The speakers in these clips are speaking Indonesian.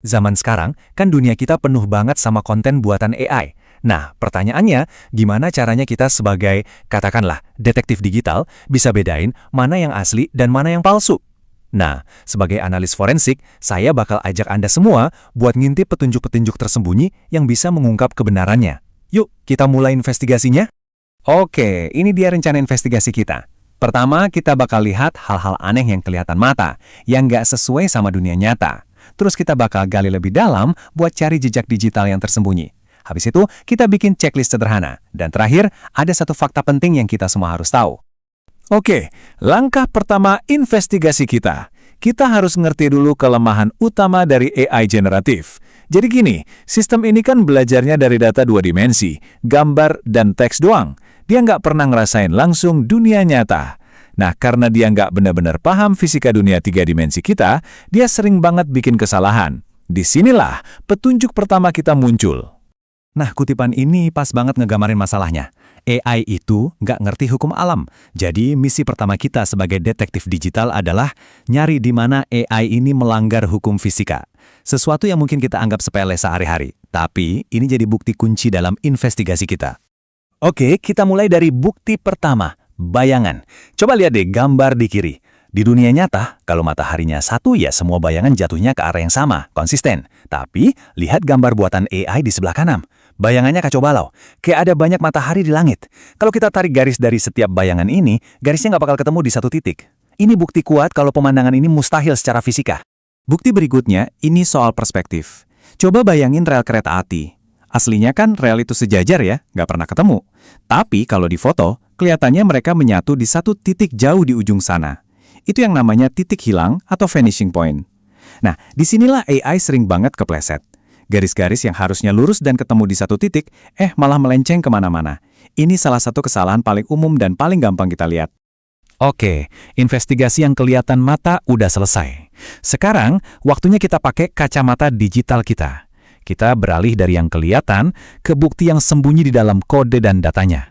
Zaman sekarang, kan dunia kita penuh banget sama konten buatan AI. Nah, pertanyaannya, gimana caranya kita sebagai, katakanlah, detektif digital, bisa bedain mana yang asli dan mana yang palsu? Nah, sebagai analis forensik, saya bakal ajak Anda semua buat ngintip petunjuk-petunjuk tersembunyi yang bisa mengungkap kebenarannya. Yuk, kita mulai investigasinya? Oke, ini dia rencana investigasi kita. Pertama, kita bakal lihat hal-hal aneh yang kelihatan mata, yang nggak sesuai sama dunia nyata. Terus kita bakal gali lebih dalam buat cari jejak digital yang tersembunyi. Habis itu, kita bikin checklist sederhana. Dan terakhir, ada satu fakta penting yang kita semua harus tahu. Oke, langkah pertama investigasi kita. Kita harus ngerti dulu kelemahan utama dari AI generatif. Jadi gini, sistem ini kan belajarnya dari data dua dimensi, gambar dan teks doang. Dia nggak pernah ngerasain langsung dunia nyata. Nah, karena dia nggak benar-benar paham fisika dunia tiga dimensi kita, dia sering banget bikin kesalahan. Disinilah petunjuk pertama kita muncul. Nah, kutipan ini pas banget ngegamarin masalahnya. AI itu nggak ngerti hukum alam. Jadi, misi pertama kita sebagai detektif digital adalah nyari di mana AI ini melanggar hukum fisika. Sesuatu yang mungkin kita anggap sepele sehari-hari. Tapi, ini jadi bukti kunci dalam investigasi kita. Oke, kita mulai dari bukti pertama. Bayangan. Coba lihat deh gambar di kiri. Di dunia nyata, kalau mataharinya satu ya semua bayangan jatuhnya ke arah yang sama, konsisten. Tapi, lihat gambar buatan AI di sebelah kanan. Bayangannya kacau balau, kayak ada banyak matahari di langit. Kalau kita tarik garis dari setiap bayangan ini, garisnya nggak bakal ketemu di satu titik. Ini bukti kuat kalau pemandangan ini mustahil secara fisika. Bukti berikutnya, ini soal perspektif. Coba bayangin rel kereta api. Aslinya kan rel itu sejajar ya, nggak pernah ketemu. Tapi kalau di foto, kelihatannya mereka menyatu di satu titik jauh di ujung sana. Itu yang namanya titik hilang atau vanishing point. Nah, disinilah AI sering banget kepleset. Garis-garis yang harusnya lurus dan ketemu di satu titik, malah melenceng kemana-mana. Ini salah satu kesalahan paling umum dan paling gampang kita lihat. Oke, investigasi yang kelihatan mata udah selesai. Sekarang, waktunya kita pakai kacamata digital kita. Kita beralih dari yang kelihatan ke bukti yang sembunyi di dalam kode dan datanya.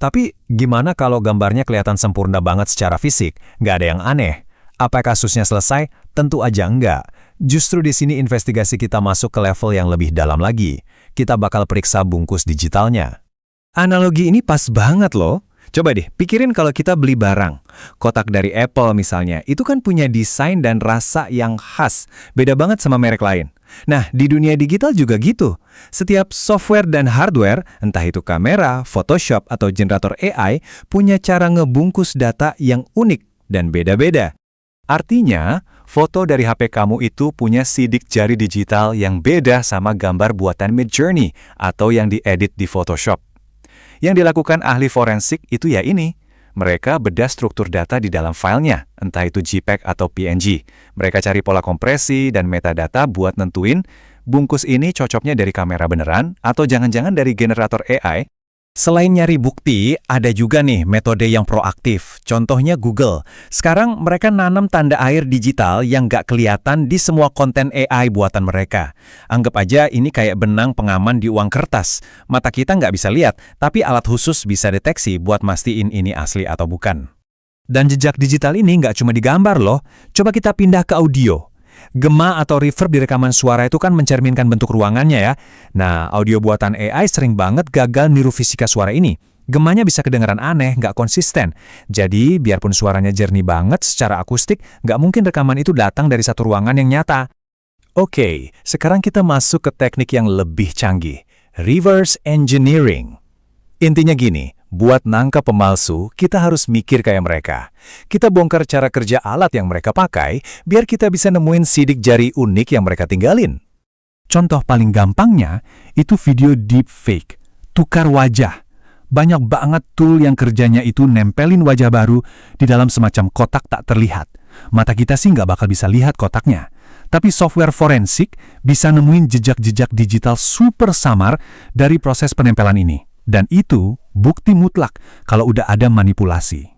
Tapi, gimana kalau gambarnya kelihatan sempurna banget secara fisik? Nggak ada yang aneh. Apa kasusnya selesai? Tentu aja enggak. Justru di sini investigasi kita masuk ke level yang lebih dalam lagi. Kita bakal periksa bungkus digitalnya. Analogi ini pas banget loh. Coba deh, pikirin kalau kita beli barang. Kotak dari Apple misalnya, itu kan punya desain dan rasa yang khas. Beda banget sama merek lain. Nah, di dunia digital juga gitu. Setiap software dan hardware, entah itu kamera, Photoshop, atau generator AI, punya cara ngebungkus data yang unik dan beda-beda. Artinya, foto dari HP kamu itu punya sidik jari digital yang beda sama gambar buatan Midjourney atau yang diedit di Photoshop. Yang dilakukan ahli forensik itu ya ini. Mereka bedah struktur data di dalam filenya, entah itu JPEG atau PNG. Mereka cari pola kompresi dan metadata buat nentuin bungkus ini cocoknya dari kamera beneran atau jangan-jangan dari generator AI. Selain nyari bukti, ada juga nih metode yang proaktif. Contohnya Google. Sekarang mereka nanam tanda air digital yang nggak kelihatan di semua konten AI buatan mereka. Anggap aja ini kayak benang pengaman di uang kertas. Mata kita nggak bisa lihat, tapi alat khusus bisa deteksi buat mastiin ini asli atau bukan. Dan jejak digital ini nggak cuma digambar loh. Coba kita pindah ke audio. Gema atau reverb di rekaman suara itu kan mencerminkan bentuk ruangannya ya. Nah, audio buatan AI sering banget gagal niru fisika suara ini. Gemanya bisa kedengaran aneh, nggak konsisten. Jadi, biarpun suaranya jernih banget secara akustik, nggak mungkin rekaman itu datang dari satu ruangan yang nyata. Oke, sekarang kita masuk ke teknik yang lebih canggih. Reverse engineering. Intinya gini, buat nangkap pemalsu, kita harus mikir kayak mereka. Kita bongkar cara kerja alat yang mereka pakai, biar kita bisa nemuin sidik jari unik yang mereka tinggalin. Contoh paling gampangnya, itu video deepfake, tukar wajah. Banyak banget tool yang kerjanya itu nempelin wajah baru di dalam semacam kotak tak terlihat. Mata kita sih nggak bakal bisa lihat kotaknya. Tapi software forensik bisa nemuin jejak-jejak digital super samar dari proses penempelan ini. Dan itu bukti mutlak kalau udah ada manipulasi.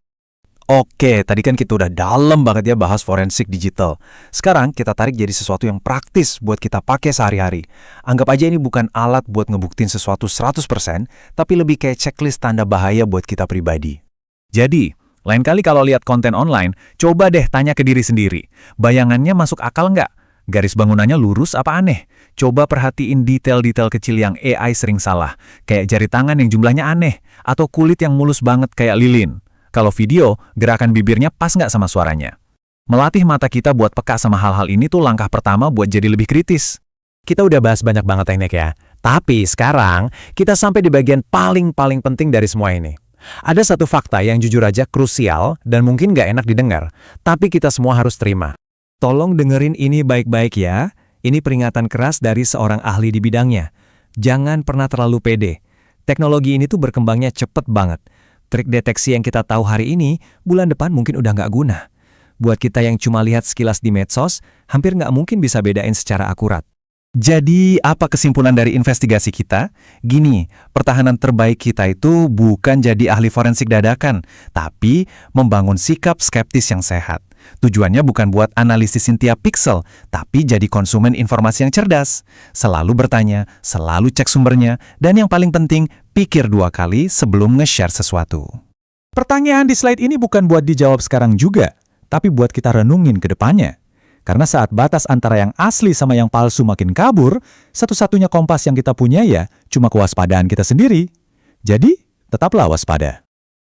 Oke, tadi kan kita udah dalam banget ya bahas forensik digital. Sekarang kita tarik jadi sesuatu yang praktis buat kita pakai sehari-hari. Anggap aja ini bukan alat buat ngebuktiin sesuatu 100%, tapi lebih kayak checklist tanda bahaya buat kita pribadi. Jadi, lain kali kalau lihat konten online, coba deh tanya ke diri sendiri. Bayangannya masuk akal nggak? Garis bangunannya lurus apa aneh? Coba perhatiin detail-detail kecil yang AI sering salah, kayak jari tangan yang jumlahnya aneh, atau kulit yang mulus banget kayak lilin. Kalau video, gerakan bibirnya pas nggak sama suaranya. Melatih mata kita buat peka sama hal-hal ini tuh langkah pertama buat jadi lebih kritis. Kita udah bahas banyak banget teknik ya. Tapi sekarang kita sampai di bagian paling penting dari semua ini. Ada satu fakta yang jujur aja krusial dan mungkin nggak enak didengar, tapi kita semua harus terima. Tolong dengerin ini baik-baik ya. Ini peringatan keras dari seorang ahli di bidangnya. Jangan pernah terlalu pede. Teknologi ini tuh berkembangnya cepet banget. Trik deteksi yang kita tahu hari ini, bulan depan mungkin udah nggak guna. Buat kita yang cuma lihat sekilas di medsos, hampir nggak mungkin bisa bedain secara akurat. Jadi, apa kesimpulan dari investigasi kita? Gini, pertahanan terbaik kita itu bukan jadi ahli forensik dadakan, tapi membangun sikap skeptis yang sehat. Tujuannya bukan buat analisis tiap piksel, tapi jadi konsumen informasi yang cerdas. Selalu bertanya, selalu cek sumbernya, dan yang paling penting, pikir 2 kali sebelum nge-share sesuatu. Pertanyaan di slide ini bukan buat dijawab sekarang juga, tapi buat kita renungin ke depannya. Karena saat batas antara yang asli sama yang palsu makin kabur, satu-satunya kompas yang kita punya ya cuma kewaspadaan kita sendiri. Jadi, tetaplah waspada.